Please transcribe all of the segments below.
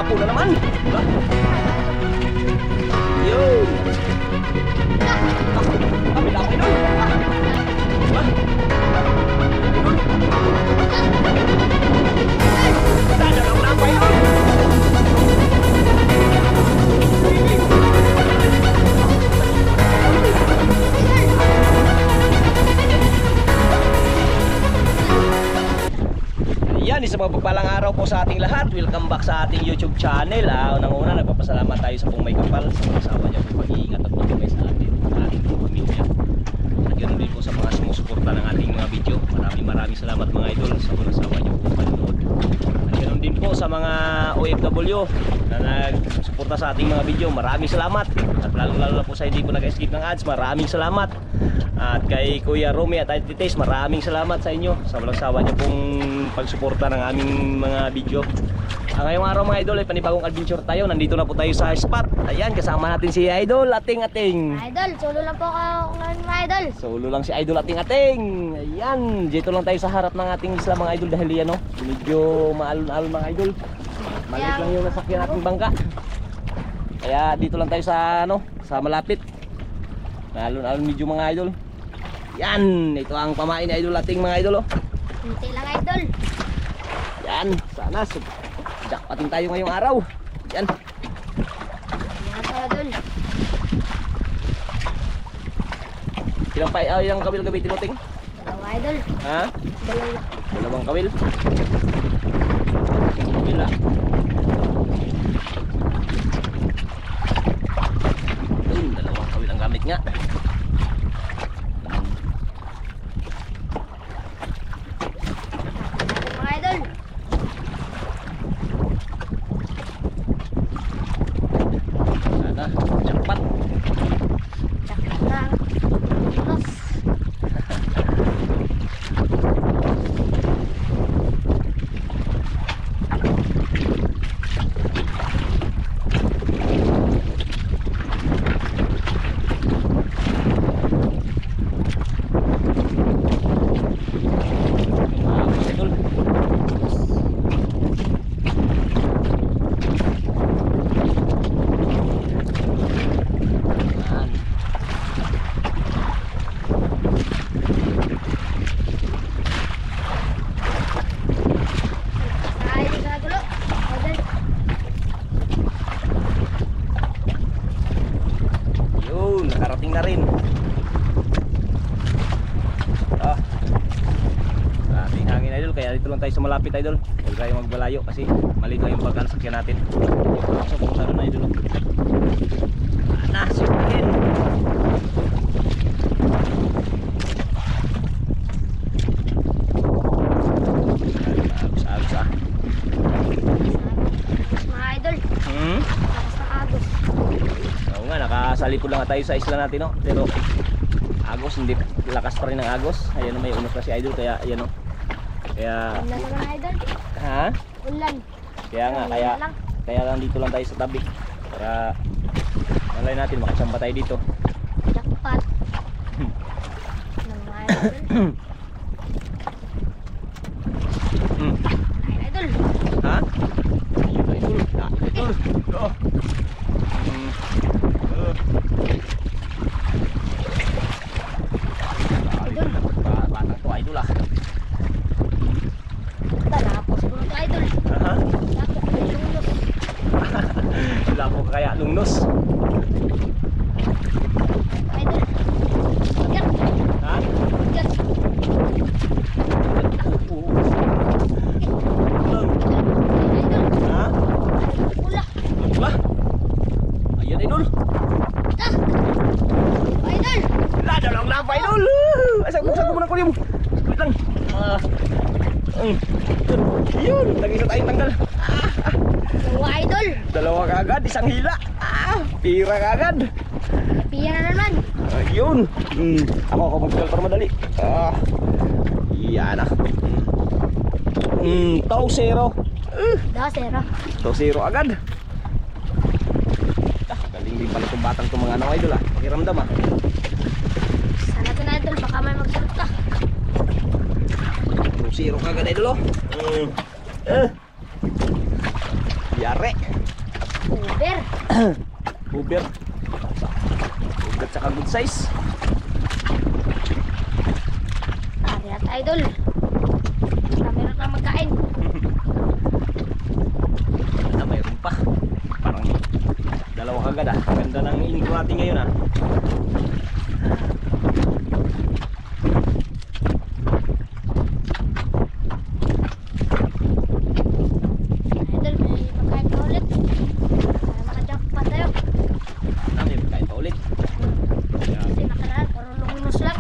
Naku na naman. Diba? Yun. Naku, kami lang kayo doon. Diba? Doon. Dadalaw na pa yun. Yan, isang mapagpalang araw po sa ating lahat. Welcome back sa ating YouTube channel. Unang-una, nagpapasalamat tayo sa pong may kapal, sa mga asawa niya po pag-iingat at pagkakay sa atin, sa ating pamilya. At ganoon din po sa mga sumusuporta ng ating mga video. Maraming salamat mga idol sa mga asawa niyo po panonood. At ganoon din po sa mga OFW na nagsuporta sa ating mga video. Maraming salamat. At lalo po sa hindi po nag-skip ng ads, maraming salamat. At kay Kuya Romy at Ate Tess, maraming salamat sa inyo sa walang sawa niyo pong pagsuporta ng aming mga video. Ngayong araw mga idol ay panibagong adventure tayo. Nandito na po tayo sa spot. Ayan, kasama natin si Idol Ating. Idol, solo lang po ako ngayon mga idol. Solo lang si Idol Ating. Ayan, dito lang tayo sa harap ng ating isla mga idol dahil yan, no, medyo maalon-alon mga idol. Maliit lang yung nasakyan nating bangka. Kaya dito lang tayo sa sa malapit. Maalon-alon medyo mga idol. Yan, ito ang pamain ni Idol Ating mga idol, oh. Hinti lang idol. Yan, sana jackpotin tayo ngayong araw. Yan. Yan idol. Ilang kawil gamitin mo, Ting? Dalawa idol. Ha? Dalawa. Dalawang kawil. Kawil, ah. Ayun, dalawang kawil ang gamit nga. Mga idol. Sana, jackpot. Jackpot na. Nos. Idol. Yan. Ay, di ka gulo. Idol. Yun, nakarating na rin. Ating hangin idol, kaya dito lang tayo sa malapit idol. Huwag tayo magbalayo kasi maliit lang yung pagkakasakyan natin. So kung saan na idol. Sipahin. Agos ah. Mga idol. Hmm? Lakas ng agos. Oo nga, nakasalikod lang tayo sa isla natin, no? Pero agos, hindi lakas pa rin ng agos. Ayan, may unos na si idol, kaya ayan, no? Kaya, Ulan naman idol. ha? Ulan. Kaya nga, Ulan lang. kaya lang dito lang tayo sa tabi. Para malay natin, makachamba tayo dito. Jackpot. Ng mga idol. Hmm. Ay, idol. Ha? Idol, idol. Oh. Hmm. Idol. Batang to, idol ah. Talapos ko na to idol. Ha? Tapos ko yung lunglos. Wala po kaya lungnos. Idol. Yan. Ha? Yan. Oo. Idol. Ha? Pula. Ba? Ayan idol. Ah. Idol. Lada lang na pa idol. Asal mo muna ko yung. Wait lang. Yun, lagi na tayong tanggal. Dalawa idol. Dalawa kagad, isang hila. Pira kagad. Piyan na naman. Yun. Ako mag-filter madali. Yan ah. Tau zero. Dasera. Tau zero agad. Galing din pala itong batang itong mga idol ah. Pakiramdam ah. Sana ito na idol, baka may magsulot ka. Tau zero kagad idol oh. Yare. Uber. Uber. Uber tsaka good size. Ari at idol. Meron na magkain. Mayroon pa. Parang dalawa kagad ah. Ganda ng intro natin ngayon ah. Idol, may magkain pa ulit. Para maka-jackpot tayo. May pagkain pa ulit. Kasi nakaraan, puro lunginos lang.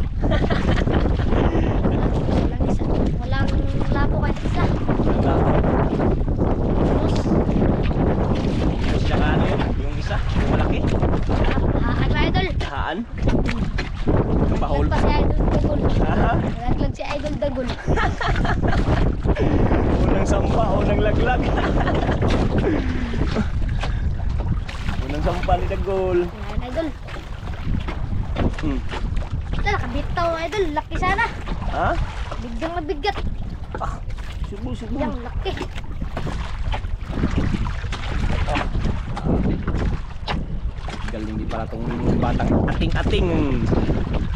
Walang isa. Walang labo kahit isa. Lunginos. Saka ano yun? Yung isa? Yung malaki? Haan ba idol? Haan? Kapahol. Naglag pa si idol Dagol. Ha? Naglag si idol Dagol. Unang sampa, unang laglag. Unang sampa ni Dagol. Ayan idol. Hmm. Ito, nakabitaw idol. Laki sana. Ha? Biglang nabigat. Ah, subo. Yang laki. Galing di pala tong batang ating-ating.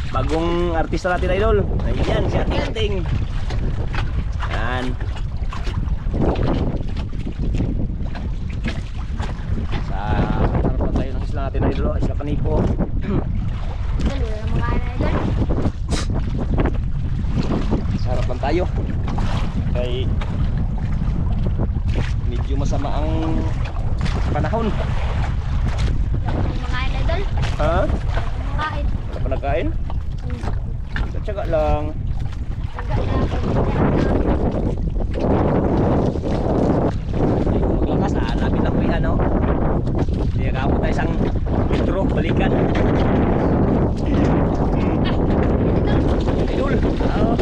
Bagong artista natin idol. Ayan, si ating-ating. Yan. Sa harapan tayo ng isla natin idol. Isla Kanipo. Idol, wala na mga idol. Sa harapan tayo. Kay medyo masama ang panahon. Mga idol. Ha? Mga idol. Wala pa nagkain? Tsaga lang. Hindi ko maglakas ah. Lapit ako yan oh. Hindi ka tayo isang intro. Balikan. Idol. Oo.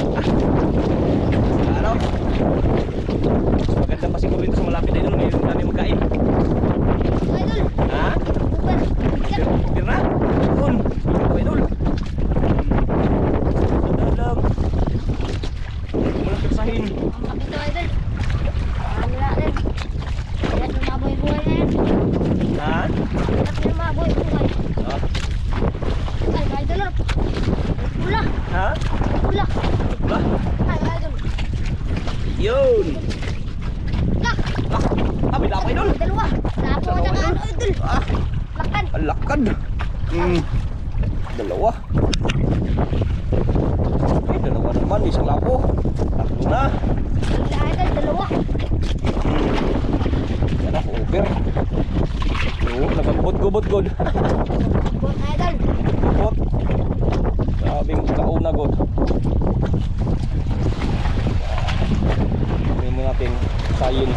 Araw. Mas maganda pa siguro dito sa malapit idol. Mayroon kami magkain. Idol. Ha? Uber. Bigat. Tira. Doon. Ito idol. Dalam. Walang persahin. Ang kapito idol. Ano natin. Kaya lumaboy buhay na yan. Ha? At lumaboy buhay. Ah. Ay idol. Pula. Ha? Pula. Wala. Ay idol. Yun. Lak. Ah, may dapat idol. Dalawa. Lapo at saka ano idol. Ah, Lakan. alakad. Dalawa. Eh, dalawa naman. Isang lapo. Tatlo na. Wala idol. Dalawa. Yan ako, over. Oo, nagagubot-gubot-god. Bon idol. Gubot. Sabing kauna, god. Gawin mo natin sayin.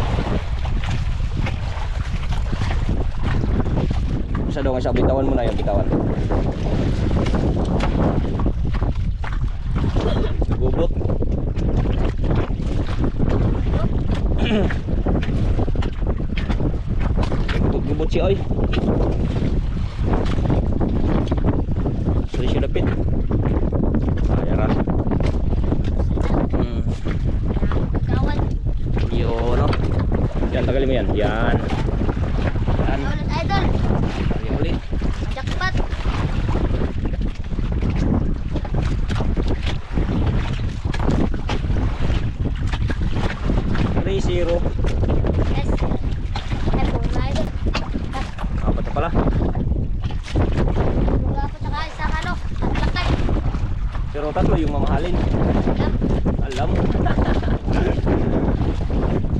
Isa daw nga siya, bitawan mo na yung bitawan. Gubot. Gubot siya oy. Sorry siya lapit. Ayaran. Kawan. Yun no. Yan, tagalin mo yan. Yan. Yan. Ulit idol. Tagalin ulit. Jackpot. Three, zero. Yes. Ay, bunga idol. Apat na pala. Bunga po tsaka isang ano. Tatlakay. Pero tatlo yung mamahalin. Alam. Alam.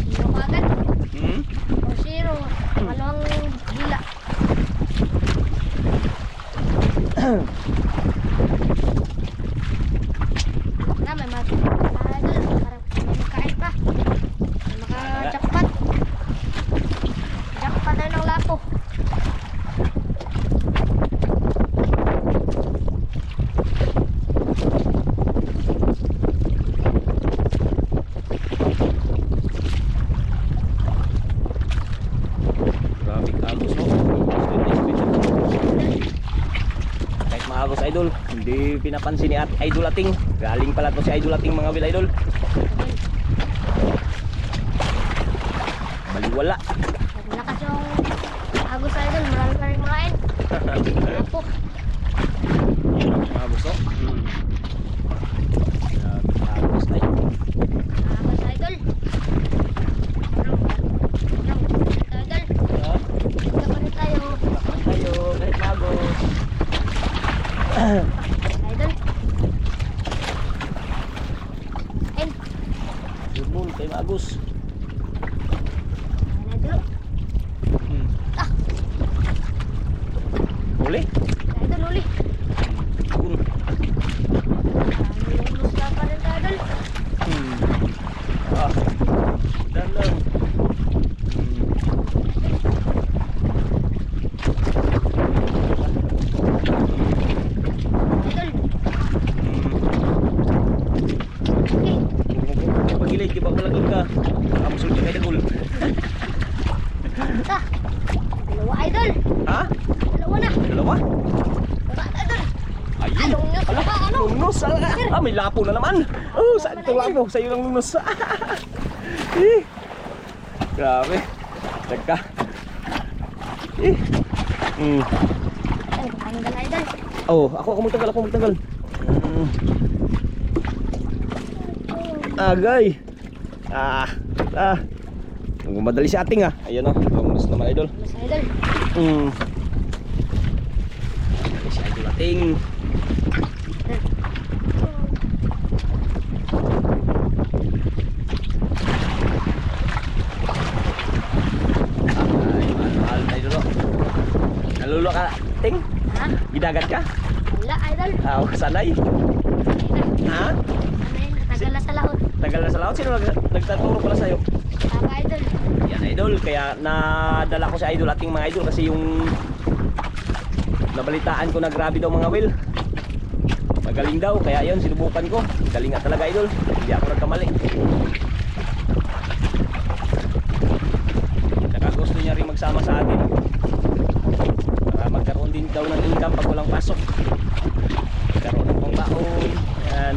Zero ka agad. Hmm? O zero. Pangalawang gila. Na, may mga idol. Parang may makain pa. May maka-jackpot. Jackpot tayo ng lapo. Grabe agos no. Kahit maagos idol, hindi pinapansin ni Idol Ating. Galing pala to si Idol Ating mga wil idol. Baliwala. yung Agos Idol. Marami pa rin makain. Apo. Mga gusto. Agos ay. Agos Idol. Idol. Ha? Ito pa rin tayo. Tayo kahit magos. Idol. Ayun. Yun kay magos. Ayun, Idol. Ah. Huli. Idol, uli. Yun. Ang musla pa rin tayo, Idol. Ah. Dan lang. Idol. Okay. Pagilid, di ba malagol ka? Kamusul ka kay Dagol. Ito. Dalawa, Idol. Ha? Dalawa na. Dalawa? Baba, Idol. Ayun. Anong nyo? Baba, ano? Lungnos. May lapo na naman. Oh, saan itong lapo? Sa'yo lang lungnos. Eh. Grabe. Teka. Eh. Ay, tanggal, Idol. Oh, ako magtagal. Agay. Madali si ating ah. Ayun oh, lungnos naman idol. Mas, Idol. Madali si idol ating. Ay, mahal na idol oh. Nalulo ka, ting? Ha? Gidagat ka? Wala, Idol. Sanay. Ha? Ano yun? Tagal na sa laot. Tagal na sa laot. Sino nagtaturo pala sa'yo? Tama, Idol. Yan idol, kaya nadala ko si idol ating mga idol kasi yung nabalitaan ko na grabe daw mga will. Magaling daw, kaya yun sinubukan ko. Galing nga talaga idol, hindi ako nagkamali. Saka gusto niya rin magsama sa atin para magkaroon din daw ng income pag walang pasok. Magkaroon ng pangbaon. Yan.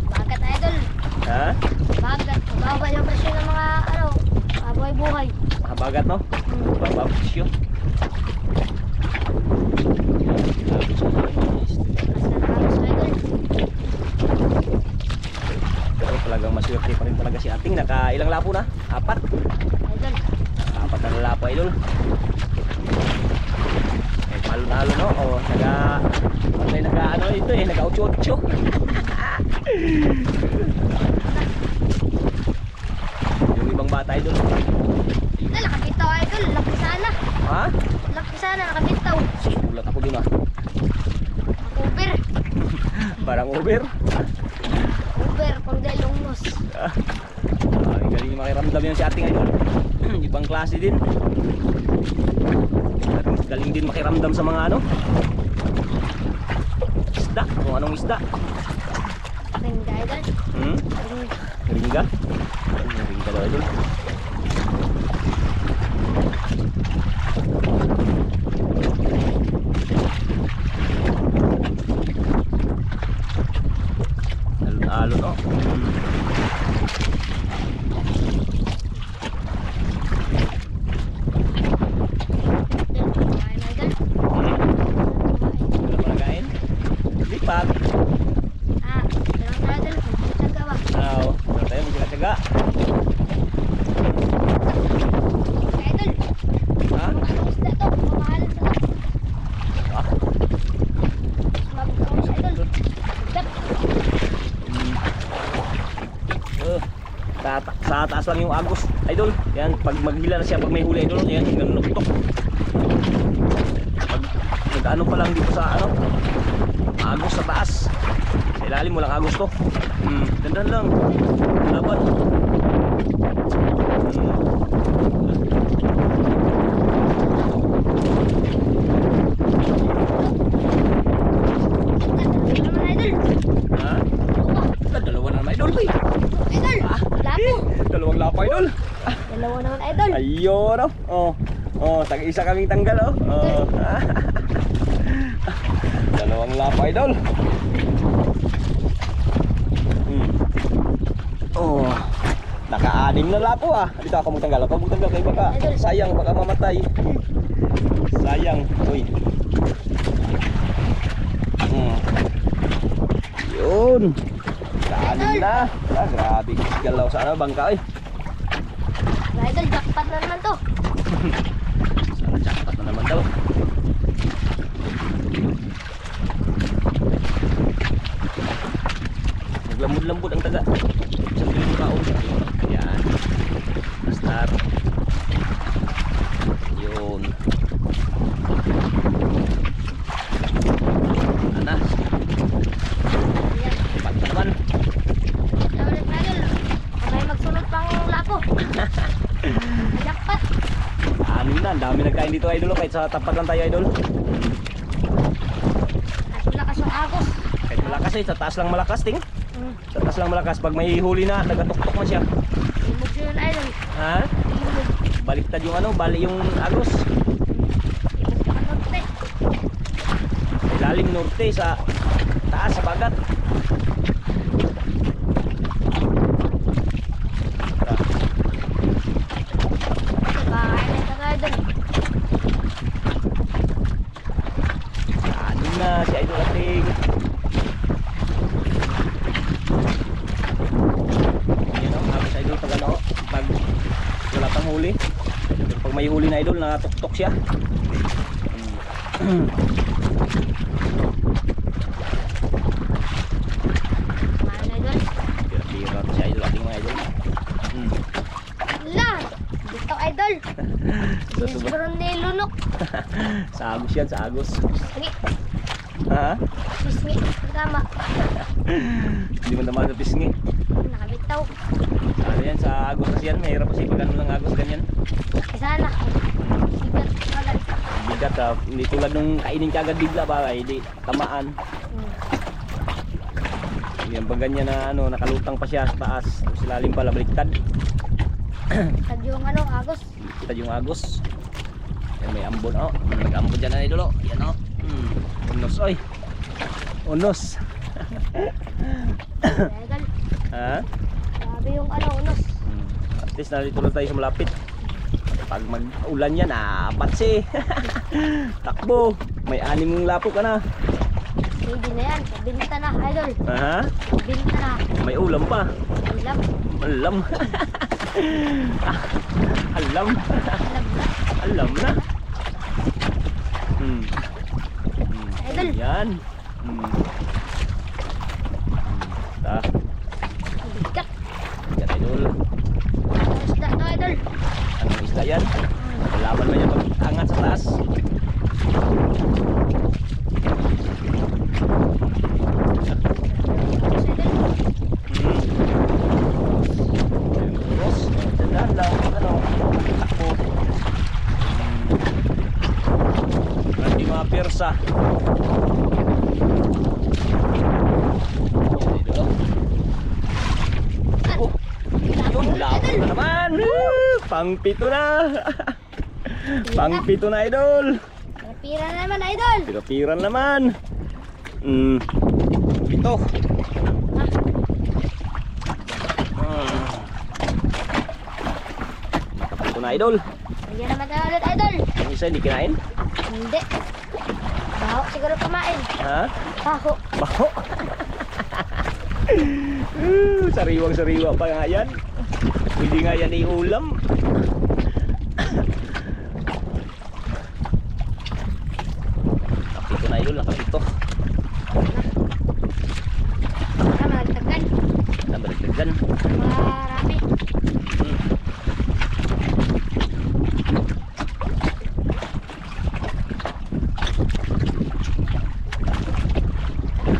Bagat, Idol. Ha? Bagat. Mababa yung presyo ng mga, buhay-buhay. Habagat no? Bababisyo. Mas na Idol. Pero talagang maswerte pa rin talaga si ating. Naka ilang lapo na? 4? Idol. 4 na lapo idol. Eh palo-nalo no? O naga ito eh, naga 8-8. Yung ibang bata idol. Nakabitaw, Idol. Laki sana. Ha? Laki sana, nakabitaw. Sulat ako din ah. Uber. Parang Uber. Uber, pang delongnos. Galing makiramdam yan si ating idol. Ibang klase din. Galing din makiramdam sa mga isda, kung anong isda. Ringga, Idol. Ringga? Ringga daw idol. Alon-alon no? Wala pa nakain? Lipat. Pero ang Idol, magtataga ba? Wala tayo magtataga. Idol, Ha? anong isda to? Mamahalan sa to. Ah, Sumabog sa Idol. Bigat. sa taas lang yung agos idol. Yan, pag maghila na siya pag may huli idol, yan, ganun nuktok. Pag ano pa lang dito sa agos sa taas. Sa ilalim mo lang agos to. Dandan lang. Laban. Ha? Dalawa na naman idol. Idol, lapo. Dalawang lapa idol. Dalawa naman, Idol. Ayun oh. Isa kaming tanggal oh. Dalawang lapa idol. Naka-anim na lapo ah. Dito ako magtanggal. Ako magtanggal kay baka sayang baka mamatay. Sayang. Uy. Yun. Naka-anim na. Ah, grabe. Galaw sa ano bangka eh. Idol, jackpot na naman to. Sana jackpot na naman daw. Naglambod-lambod ang taga. Sa piling kaon. Yan. Nastar. Yun. Anas. Ayan. Pat na naman. Ulit idol. May magsunod pang lapo. Jackpot. Anim na. Ang dami nagkain dito idol. Kahit sa tapat lang tayo idol. At malakas yung agos. Kahit malakas eh. Sa taas lang malakas ting. Sa taas lang malakas. Pag may huli na, nagatuktok man siya. Imog yun idol. Ha? Imog. Baliktad yung ano, bali yung agos. Imog ka norte. Ilalim norte sa taas sa bagat. Kakain ito idol. Ano na si Idol Ating. Yan o, habis Idol pag ano, pag wala pang huli. Pero pag may huli na Idol, nakatuktok siya. Kakain idol. Pira-pira to si Idol Ating mga Idol. La! Dito idol. Susuba. Siguro nilunok. Sa agos yan, sa agos. Sige. Ha? Pisngi. Tama. Hindi mo naman sa pisngi. Nakabitaw. Ano yan, sa agos kasi yan. Mahirap kasi pag ano ng agos ganyan. Sana. Sigat. Wala. Bigat ha. Hindi tulad nung kainin ka agad bigla ba, hindi tamaan. Yan pag ganyan na ano, nakalutang pa siya sa taas. Tapos ilalim pala baliktad. Tad yung ano, agos. Kita yung agos. Yan may ambon oh. Nag-ambon dyan na idol oh. Yan oh. Unos oy. Unos. Idol. Ha? Grabe yung ano, unos. At least nalito lang tayo sa malapit. Pag mag-ulan yan, patsi. Takbo. May 6 lapo ka na. Pwede na yan. Pabinta na, idol. Ha? Pabinta na. May ulam pa. Ulam. Alam. Alam. Ulam na. Alam na. Idol. Yan. Ta. Bigat. Yan idol. Ano isda to, idol? Anong isda yan? Laban mo yan pag angat sa taas. Unos, idol. Terus, dahan lang. Ano? Takbo. Hindi mga persa. Yan idol. Oh. Yun, labo na naman. Pang-pito na. Pang-pito na idol. Pira na naman, idol. Pira-pira naman. Pito. Nakapito na idol. Ayan naman tayo ulit, idol. Yung isa hindi kinain? Hindi. Baho siguro kumain. Ha? Baho. Baho. Sariwang-sariwa pa nga yan. Pwede nga yan iulam. Nakapito na idol, nakapito. Malagtagan. Nabaligtagan. Marami.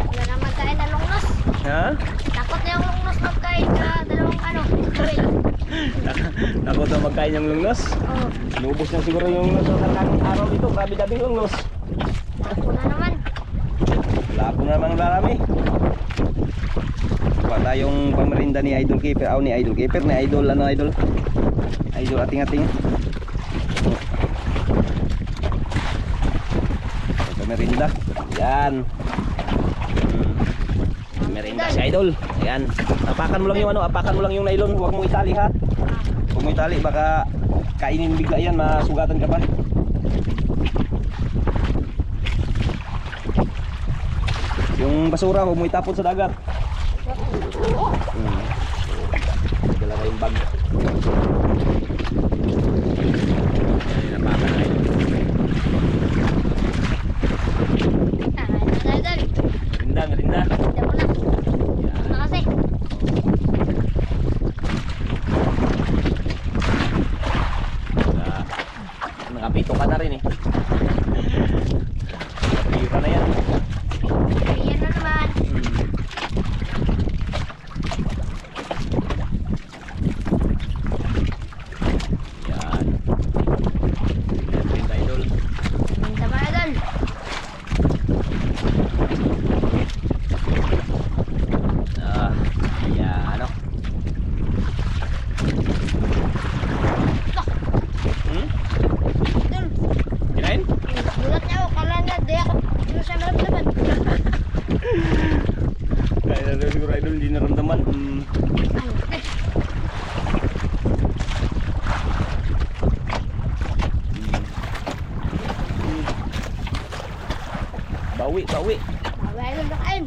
Wala naman kain na lungnos. Ha? Takot na yung lungnos magkain ka dalawang ano. Kawil. Takot na magkain yung lungnos. Oo. Lubos na siguro yung lungnos sa kakang araw dito. Grabe daming lungnos. Ako na naman. Wala po naman marami. Pa tayong pamerinda ni Idol Keeper. Ni Idol Keeper, ni Idol ano Idol? Idol ating-ating. Pamerinda. Yan. Merinda si Idol. Ayan. Apakan mo lang yung ano, apakan mo lang yung nylon. Huwag mo itali ha. Huwag mo itali, baka kainin bigla yan, masugatan ka pa. Yung basura, huwag mo itapon sa dagat. Dala kayong bag. Ayan, apakan na yun. Idol. Merinda, merinda. Hindi mo na. Ayan. Na kasi. Nakapito ka na rin eh. Nakapira na yan. Ayan na naman. Yan. Yan rin idol. Minta ba idol? Yan ano. Hmm? Idol. Kinain? Gulat niya ako. Kala na di ako. Hindi siya naramdaman. Kaya na siguro idol hindi naramdaman. Bawi, bawi. Bawa idol na kain.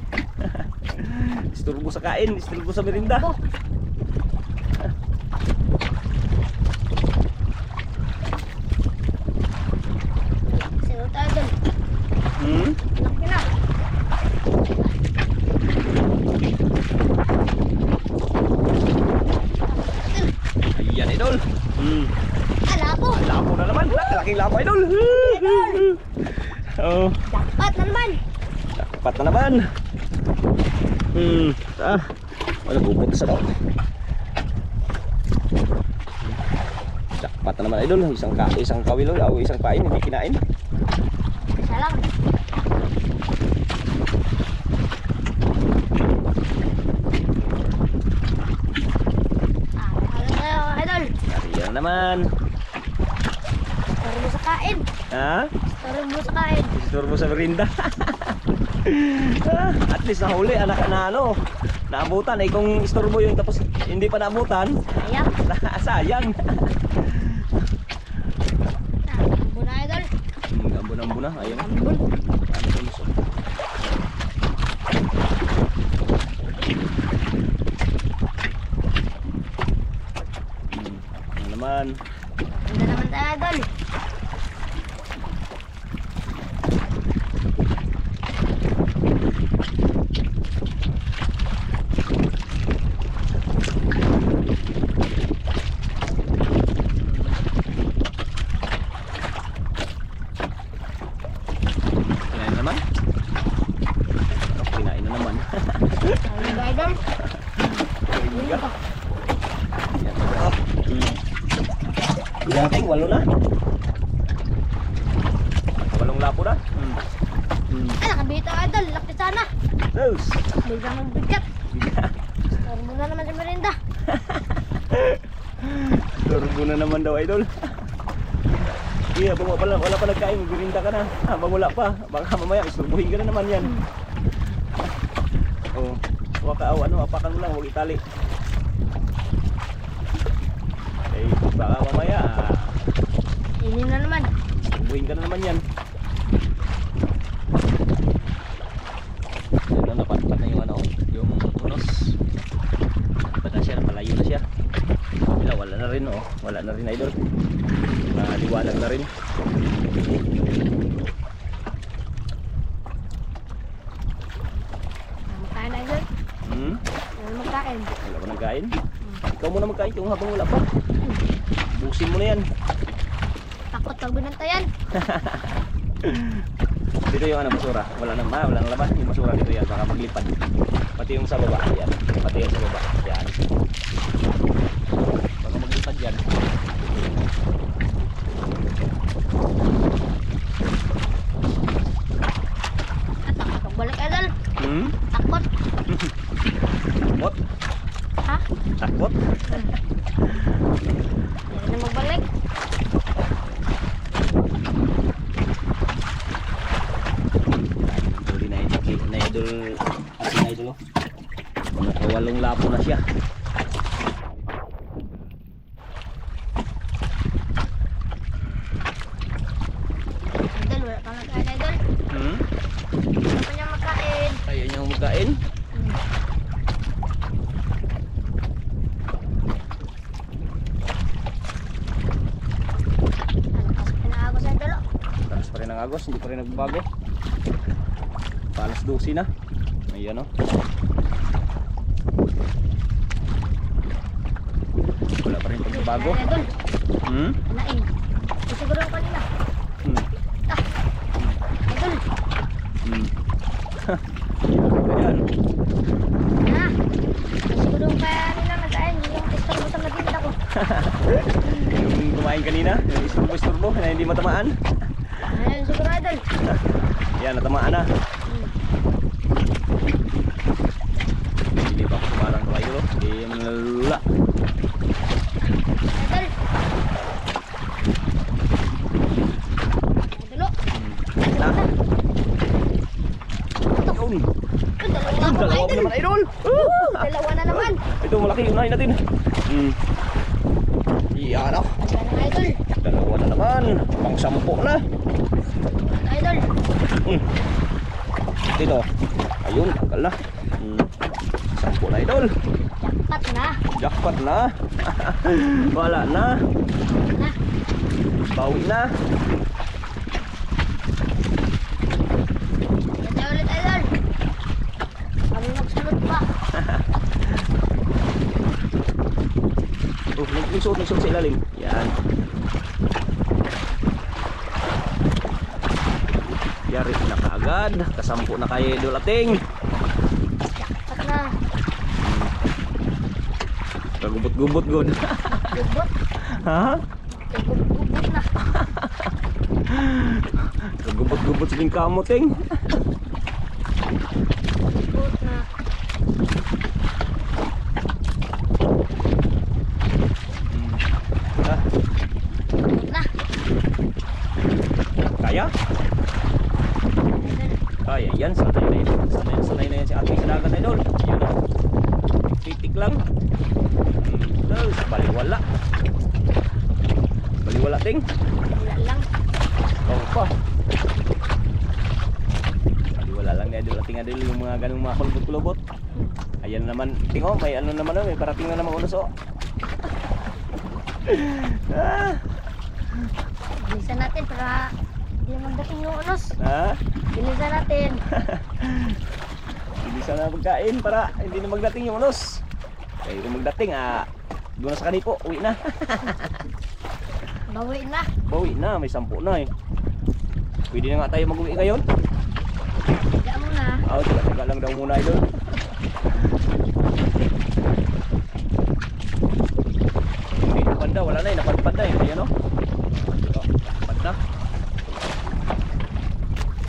Isturbo sa kain, isturbo sa merinda. Oh. Sige tayo idol. Hmm? Laki na. Ayan idol. Labo. Labo na naman. Laking labo idol. Oh, Dapat na naman. dapat na naman. Wala pupunta sa daw. Dapat na naman idol. Isang kawilo o isang pain hindi kinain. Isa lang. Halo tayo idol. Ayan naman. Taro mo sa kain. Ha? Taro mo sa kain. Isturbo sa merinda. At least nahuli anak na ano. Naabutan eh kung isturbo yung tapos hindi pa naabutan. Ayan. Sayang. Ambon na idol. Ambon na. Ayun. Ambon. Ano naman. Ganda naman tayo idol. Kinain na naman. Kinain na naman. Halo ba idol? Yan. Dating walo na. Walong lapo na. Ay, nakabito idol. Laki sana. Rose. Biglang magbigat. Taro mo na naman sa merinda. Turbo na naman daw idol. Iya, wala pa nagkain, magbirinda ka na. Habang wala pa, baka mamaya isturbuhin ka na naman yan. Oh, apakan mo lang, huwag itali. Eh, baka mamaya, Ini na naman. isturbuhin ka na naman yan. Yan na, napadpad na yung ano, yung unos. Napadpad na siya, malayo na siya. Wala na rin, oh. Wala na rin idol. Liwanag na rin. Magkain idol. Ano magkain? Wala pa nagkain? Ikaw muna magkain kung habang wala pa. Busin mo na yan. Takot pag binantayan. Dito yung ano, basura. Wala nang laman. Yung basura dito yan. Baka maglipad. Pati yung sa baba. Yan. Pati yung sa baba. Yan. Baka maglipad yan. At takot pagbalik idol. Hmm? Takot. Takot? Ha? Takot? Hindi na magbalik. Huli na idol. Na idol. Asin na idol. Oh. Nakawalo Lapo-lapo na siya. Idol, wala pang nagkain, idol. Hmm? Wala pa niya makain. Ayaw niyang magkain. Lakas pinaagos, idol. Talas pa rin ang agos, hindi pa rin nagbabago. Palas 12 na. Ayan o. Wala pa rin pagbabago. Ayan, idol. Hmm? Anain. Siguro yung kanina. Hmm. Idol. Hmm. Ayan. Na. Siguro yung kaya nila nagkain. Yung istorbo sa matinda ko. Yung kumain kanina, yung isturbo na hindi matamaan. Ayan, siguro, idol. Yan, natamaan na. Hindi pa ako tumarang kayo. Hindi naman nalula. Idol. Idol, oh. Na. Yun. Dalawa Dalawa na pa idol. naman, idol. Dalawa na naman. Ito, malaki. Unahin natin. Yan o. Dalawa na, idol. Dalawa na naman. Pang 10 na. Idol. Dito. Ayun, tanggal na. 10 na, idol. Jackpot na. Jackpot na. Wala na. Na. Bawi na. Ganda ulit, idol. Kami magsulot pa. Oh, nagsuot sa ilalim. Yan. Yari na kaagad. Kasampu na kayo, idol ating. Jackpot na. Kagubot-gubot good. Gubot. Ha? Gubot na. Kagubot-gubot sa kamoting. Gubot na. Ah, Gubot na. kaya? Idol. Kaya yan. Sanay na yan. Sanay na yan si ate sa dagat, idol. Yan o. Titik lang. Baliwala. Baliwala ting. Wala lang. Oo pa. Baliwala lang ni idol ating idol yung mga ganung mga kulubot-kulubot. Ayan naman. Ting oh, may ano naman oh, may parating na naman unos oh. Bilisan natin para hindi magdating yung unos. Ha? Bilisan natin. Hindi sana magkain para hindi na magdating yung unos. Eh kung magdating doon na sa kanipo, uwi na. Bawi na. Bawi na, may 10 na eh. Pwede na nga tayo mag-uwi ngayon. Higa muna. Taga lang daw muna idol. Hindi napanda, wala na eh, napadpad na eh. Ayan o. Napad na.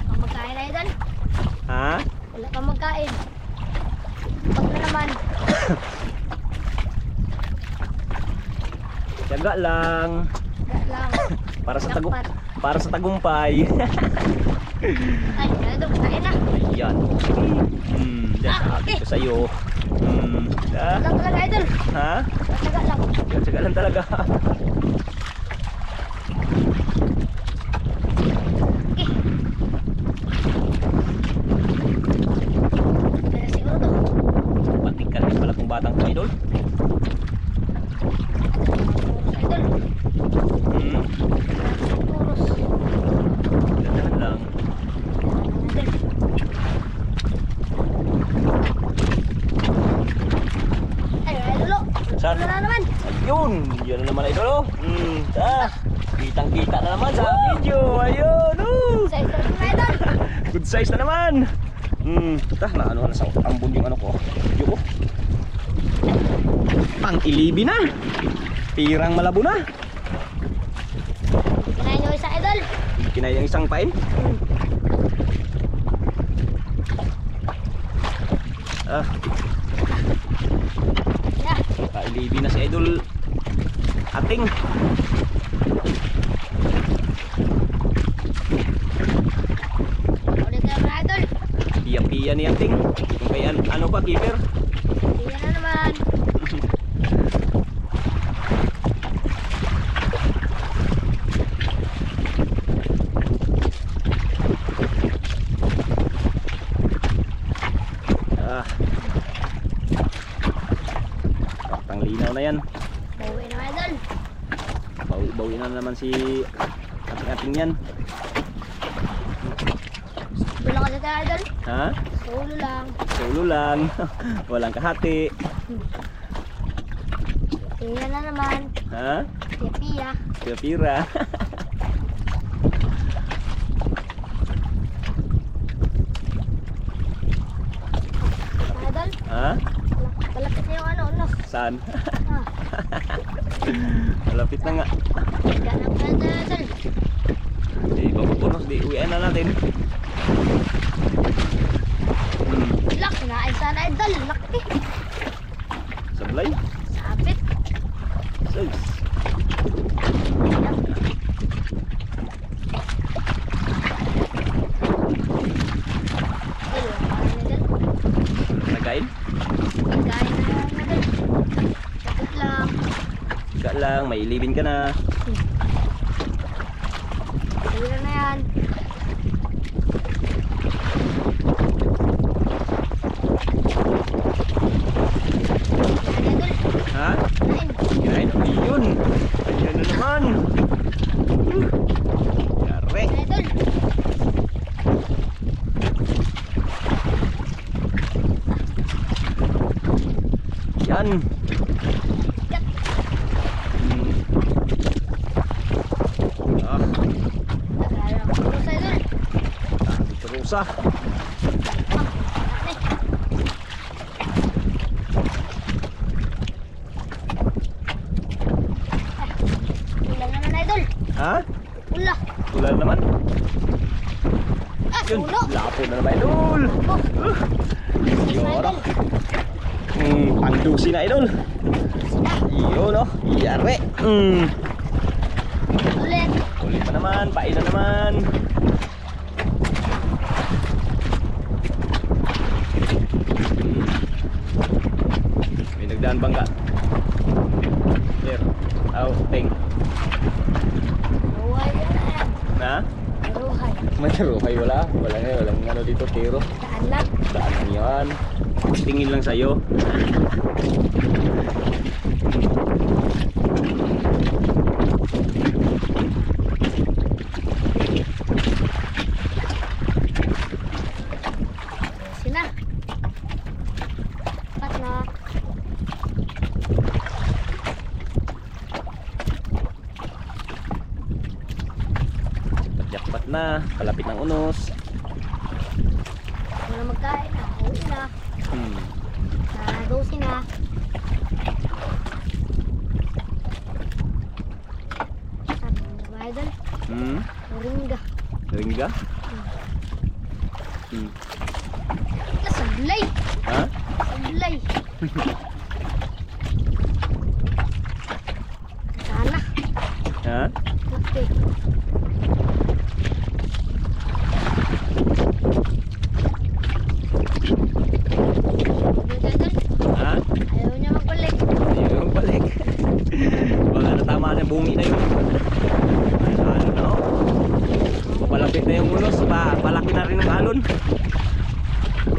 Ang magkain, idol. Ha? Wala pang magkain. Pag na naman. Tiyaga lang. Higa lang. Jackpot. Para sa tagumpay. Ay, idol, kain na. Ayan. Diyan sabi ko sa'yo. Wala lang talaga, idol. Ha? Taga lang. Tiyaga lang talaga. Pero siguro to. Patikan din pala kung batang to idol. Idol. Puros. Ganyan lang. Idol. Ay, idol, oh. Saan? Wala na naman. Ayun, yun na naman idol oh. Kitang-kita na naman sa video. Ayun, Sa idol ko na, idol. good size na naman. Na ano na sa ambon yung ano ko. Video ko. Pang ilibi na. Pirang malabo na. Kinain nyo isa, idol. Kinayang isang pain. Yeah. Kailibi na si idol ating. Ulit tayo mga idol. Piya-piya ni ating. Kung kaya ano pa keeper. Yan na naman. yan. Ah. Pang linaw na yan. Bawi na idol. Bawi na naman si ating-ating yan. Wala ka sa idol. Ha? Solo lang. Solo lang. Walang kahati. Tingnan na naman. Ha? Pia-pia. Pira-pira. Idol. Ha? Malapit na yung ano. Saan? Ah. Malapit na nga. Ganap na idol. Di papupunos. Di uwian na natin. Laki na ay sana idol. Laki. Sablay. Sabit. Sus. Nagain? Ika lang. May ilibin ka na. Tira na yan. Ha? Kirain? Ayun. Ayun na naman. Yare. Yan. Ah, terusa. Ulan naman idol. Ha? Ula. Ulan naman. Yun. Ulo. Lapo na naman, idol. Yora. Pandusi na, idol. Yun, no? Yare. Ulit. Ulit pa naman. Pain na naman. May nagdaan bangga. Here. Aw, ting. Ruhay na yan. Na? Ruhay. Mataruhay wala. Wala nga. Walang ano dito, tiro. Saan lang? Daan lang yan. Tingin lang sa'yo. Sina. Pat na. Jakpat na. Palapit ng unos. Wala magkain na. Uwi na. Hmm. Dosi na. Saan ba idol? Hmm. Ringga. Ringga? Hmm. Sablay. Ha? Sablay. Sana. Ha? Okay. Ha? Ayaw niya magbalik. Ayun, balik. Baka natama na bumi na yun. Ano no? Papalapit na yung unos. Palaki na rin ang alon.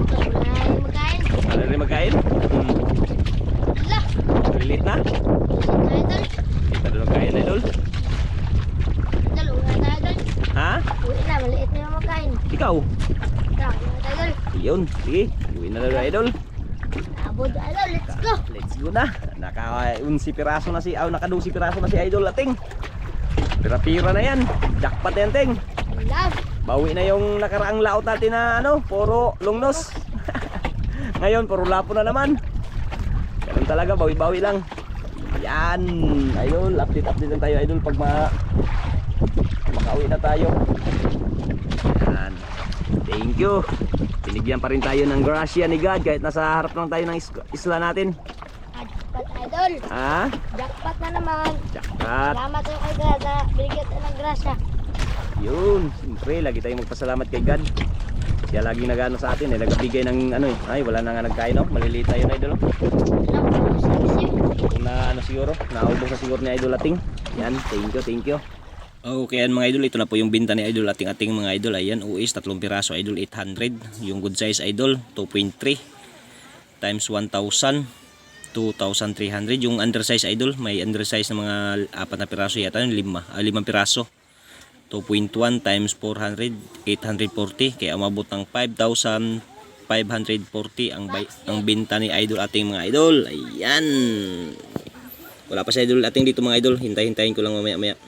Wala na yung magkain. Ano rin magkain? Hmm. Wala. Lilit na? Idol. Kita doon magkain, idol. Idol, uwi na tayo idol. Ha? Uwi na, maliit na yung magkain. Ikaw? Tara, uwi na tayo idol. Yun. Sige. Uwi na lang, idol. Abod idol, let's go. Let's go na. Naka-11 piraso na si naka-12 piraso na si Idol Ating. Pira-pira na yan. Jackpot yan, Ting. Love. Bawi na yung nakaraang laot natin na ano, puro lungnos. Ngayon, puro lapo na naman. Ganun talaga, bawi-bawi lang. Yan. Idol, update lang tayo, Idol, pag makauwi na tayo. Yan. Thank you. Binigyan pa rin tayo ng grasya ni God kahit nasa harap lang tayo ng isla natin. Jackpot idol. Ha? Jackpot na naman. Jackpot. Salamat kayo kay God na binigyan tayo ng grasya. Yun, siyempre lagi tayong magpasalamat kay God. Siya lagi nagano sa atin nagbibigay ng ano ay wala na nga nagkain maliliit na yun idol Alam ko sa bisyo. kung na ano siguro naubos na siguro ni idol ating yan thank you okay yan mga idol ito na po yung binta ni idol ating mga idol ayan US 3 piraso idol 800 yung good size idol 2.3 times 1,000 2,300 yung undersize idol may undersize na mga 4 na piraso yata yung 5 piraso 2.1 times 400 840 kaya umabot ng 5,540 ang binta ni idol ating mga idol ayan wala pa si idol ating dito mga idol hintayin ko lang mamaya